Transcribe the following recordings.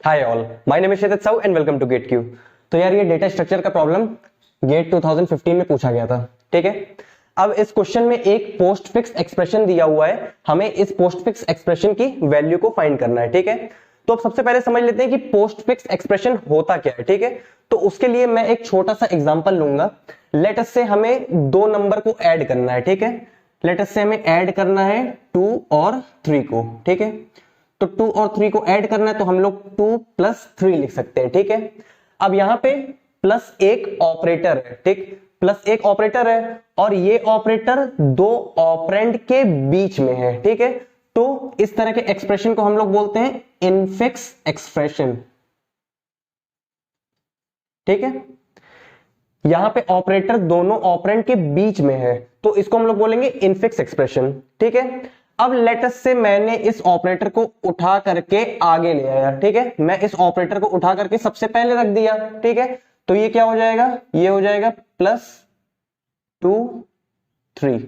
Hi all, my name is Kshitij Sahu and welcome to GATE Q. तो यार ये data structure का प्रॉब्लम गेट 2015 में पूछा गया था। ठीक है, अब इस क्वेश्चन में एक पोस्ट फिक्स एक्सप्रेशन दिया हुआ है, हमें इस पोस्ट फिक्स एक्सप्रेशन की वैल्यू को फाइंड करना है। ठीक है, तो अब सबसे पहले समझ लेते हैं कि पोस्ट फिक्स एक्सप्रेशन होता क्या है। ठीक है, तो उसके लिए मैं एक छोटा सा एग्जांपल लूंगा। लेट अस से हमें दो नंबर को ऐड करना है। ठीक है, लेट अस से हमें ऐड करना है 2 और 3 को। ठीक है, तो 2 और 3 को ऐड करना है तो हम लोग 2 + 3 लिख सकते हैं। ठीक है, अब यहां पे प्लस एक ऑपरेटर है। ठीक, प्लस एक ऑपरेटर है और ये ऑपरेटर दो ऑपरेंड के बीच में है। ठीक है, तो इस तरह के एक्सप्रेशन को हम लोग बोलते हैं इनफिक्स एक्सप्रेशन। ठीक है, यहां पे ऑपरेटर दोनों ऑपरेंड के बीच में है तो इसको हम लोग बोलेंगे इनफिक्स एक्सप्रेशन। ठीक है, अब लेटस से मैंने इस ऑपरेटर को उठा करके आगे ले आया। ठीक है, मैं इस ऑपरेटर को उठा करके सबसे पहले रख दिया। ठीक है, तो ये क्या हो जाएगा, ये हो जाएगा +2 3।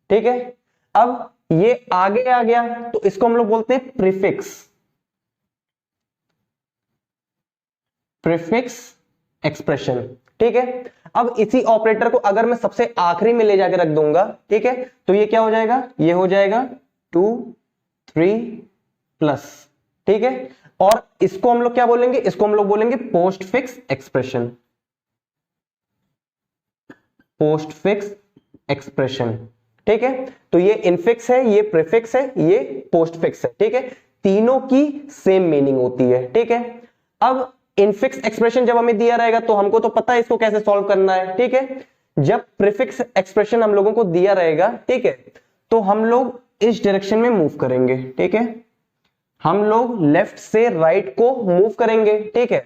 ठीक है, अब ये आगे आ गया तो इसको हम लोग बोलते हैं प्रीफिक्स एक्सप्रेशन। ठीक है, अब इसी ऑपरेटर को अगर मैं सबसे आखिरी में ले जाकर रख दूंगा, ठीक है, तो ये क्या हो जाएगा, ये हो जाएगा 2 3+। ठीक है, और इसको हम लोग क्या बोलेंगे, इसको हम लोग बोलेंगे post fix expression. Post fix expression. ठीक है, तो ये इनफिक्स है, ये प्रीफिक्स है, ये पोस्ट फिक्स है। ठीक है, तीनों की सेम मीनिंग होती है। ठीक है, अब इनफिक्स एक्सप्रेशन जब हमें दिया रहेगा तो हमको तो पता है इसको कैसे सॉल्व करना है। ठीक है, जब प्रीफिक्स एक्सप्रेशन हम लोगों को दिया रहेगा, ठीक है, तो हम लोग इस डायरेक्शन में मूव करेंगे। ठीक है, हम लोग लेफ्ट से राइट को मूव करेंगे। ठीक है,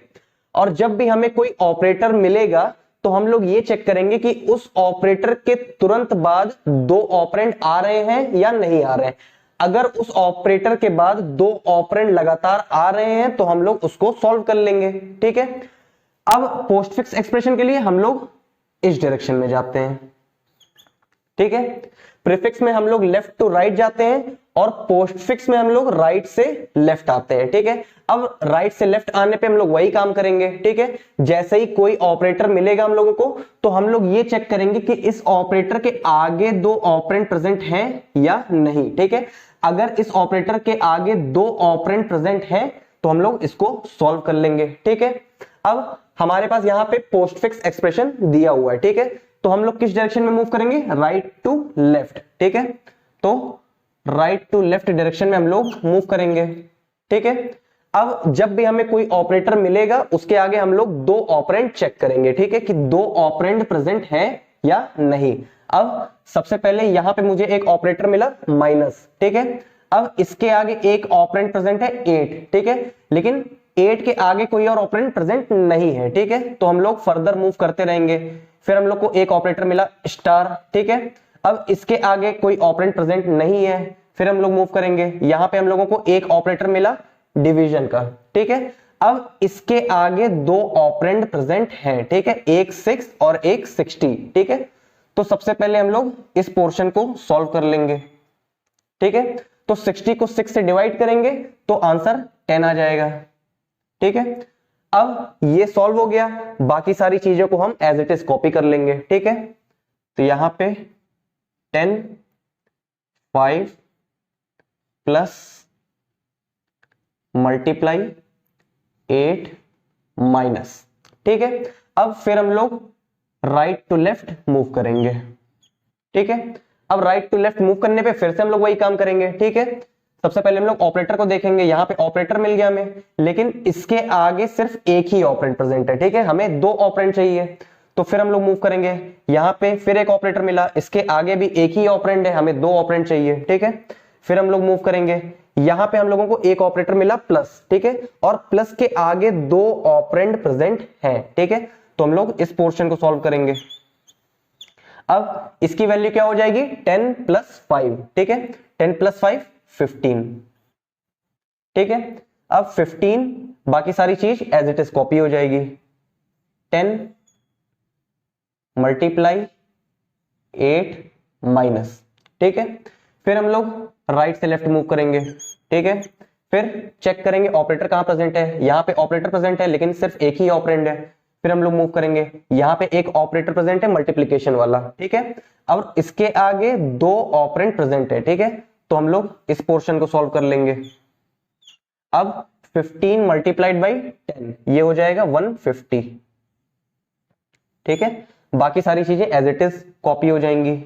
और जब भी हमें कोई ऑपरेटर मिलेगा तो हम लोग ये चेक करेंगे कि उस ऑपरेटर के तुरंत बाद दो ऑपरेंड आ रहे हैं या नहीं आ रहे हैं। अगर उस ऑपरेटर के बाद दो ऑपरेंड लगातार आ रहे हैं तो हम लोग उसको सॉल्व कर लेंगे। ठीक है, अब पोस्ट फिक्स एक्सप्रेशन के लिए हम लोग इस डायरेक्शन में जाते हैं। ठीक है, प्रीफिक्स में हम लोग लेफ्ट टू राइट जाते हैं और पोस्ट फिक्स में हम लोग राइट से लेफ्ट आते हैं। ठीक है, अब राइट से लेफ्ट आने पे हम लोग वही काम करेंगे। ठीक है, जैसे ही कोई ऑपरेटर मिलेगा हम लोगों को तो हम लोग ये चेक करेंगे कि इस ऑपरेटर के आगे दो ऑपरेंड प्रेजेंट हैं या नहीं। ठीक है, अगर इस ऑपरेटर के आगे दो ऑपरेंड प्रेजेंट हैं तो हम लोग इसको सॉल्व कर लेंगे। ठीक है, अब हमारे पास यहां पे पोस्ट फिक्स एक्सप्रेशन दिया हुआ है। ठीक है, तो हम लोग किस डायरेक्शन में मूव करेंगे, राइट टू लेफ्ट। ठीक है, तो राइट टू लेफ्ट डायरेक्शन में हम लोग मूव करेंगे। ठीक है, अब जब भी हमें कोई ऑपरेटर मिलेगा उसके आगे हम लोग दो ऑपरेंड चेक करेंगे। ठीक है, कि दो ऑपरेंड प्रेजेंट है या नहीं। अब सबसे पहले यहां पे मुझे एक ऑपरेटर मिला माइनस। ठीक है, अब इसके आगे एक ऑपरेंड प्रेजेंट है 8। ठीक है, लेकिन 8 के आगे कोई और ऑपरेंड प्रेजेंट नहीं है। ठीक है, तो हम लोग फर्दर मूव करते रहेंगे। फिर हम लोग को एक ऑपरेटर मिला स्टार। ठीक है, अब इसके आगे कोई ऑपरेंड प्रेजेंट नहीं है, फिर हम लोग मूव करेंगे। यहां पे हम लोगों को एक ऑपरेटर मिला डिवीजन का। ठीक है, अब इसके आगे दो ऑपरेंड प्रेजेंट हैं। ठीक है, एक 6 और एक 60। ठीक है, तो सबसे पहले हम लोग इस पोर्शन को सॉल्व कर लेंगे। ठीक है, तो 60 को 6 से डिवाइड करेंगे तो आंसर 10 आ जाएगा। ठीक है, अब ये सॉल्व हो गया, बाकी सारी चीजों को हम एज इट इज कॉपी कर लेंगे। ठीक है, तो यहां पे 10 5 प्लस मल्टीप्लाई 8 माइनस। ठीक है, अब फिर हम लोग राइट टू लेफ्ट मूव करेंगे। ठीक है, अब राइट टू लेफ्ट मूव करने पे फिर से हम लोग वही काम करेंगे। ठीक है, सबसे पहले हम लोग ऑपरेटर को देखेंगे। यहां पे ऑपरेटर मिल गया हमें, लेकिन इसके आगे सिर्फ एक ही ऑपरेंड प्रेजेंट है। ठीक है, हमें दो ऑपरेंड चाहिए, तो फिर हम लोग मूव करेंगे। यहां पे फिर एक ऑपरेटर मिला, इसके आगे भी एक ही ऑपरेंड है, हमें दो ऑपरेंड चाहिए। ठीक है, फिर हम लोग मूव करेंगे। यहां पे हम लोगों को एक ऑपरेटर मिला प्लस। ठीक है, और प्लस के आगे दो ऑपरेंड प्रेजेंट हैं। ठीक है, तो हम लोग इस पोर्शन को सॉल्व करेंगे। अब इसकी वैल्यू क्या हो जाएगी, 10 + 5। ठीक है, 10 + 5 15। ठीक है, अब 15 बाकी सारी चीज एज इट इज कॉपी हो जाएगी। 10 मल्टीप्लाई 8 माइनस। ठीक है, फिर हम लोग राइट से लेफ्ट मूव करेंगे। ठीक है, फिर चेक करेंगे ऑपरेटर कहां प्रेजेंट है, यहाँ पे ऑपरेटर प्रेजेंट है लेकिन सिर्फ एक ही ऑपरेंड है। फिर हम लोग मूव करेंगे, यहाँ पे एक ऑपरेटर प्रेजेंट है मल्टीप्लीकेशन वाला, ठीक है। अब इसके आगे दो ऑपरेंड प्रेजेंट है, ठीक है, तो हम लोग इस पोर्शन को सॉल्व कर लेंगे। अब 15 मल्टीप्लाइड बाई 10 ये हो जाएगा 150, ठीक है। बाकी सारी चीजें एज इट इज कॉपी हो जाएंगी,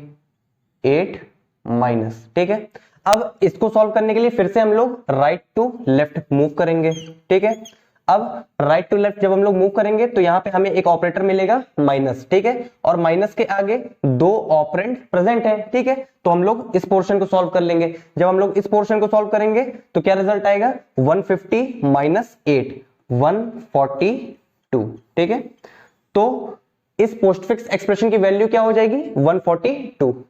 8 माइनस, ठीक है। अब इसको सॉल्व करने के लिए फिर से हम लोग राइट टू लेफ्ट मूव करेंगे, ठीक है। अब राइट टू लेफ्ट जब हम लोग मूव करेंगे तो यहां पे हमें एक ऑपरेटर मिलेगा माइनस, ठीक है, और माइनस के आगे दो ऑपरेंड प्रेजेंट है, ठीक है, तो हम लोग इस पोर्शन को सॉल्व कर लेंगे। जब हम लोग इस पोर्शन को सॉल्व करेंगे तो क्या रिजल्ट आएगा, 150 माइनस 8 142, ठीक है। तो इस पोस्टफिक्स एक्सप्रेशन की वैल्यू क्या हो जाएगी, 142।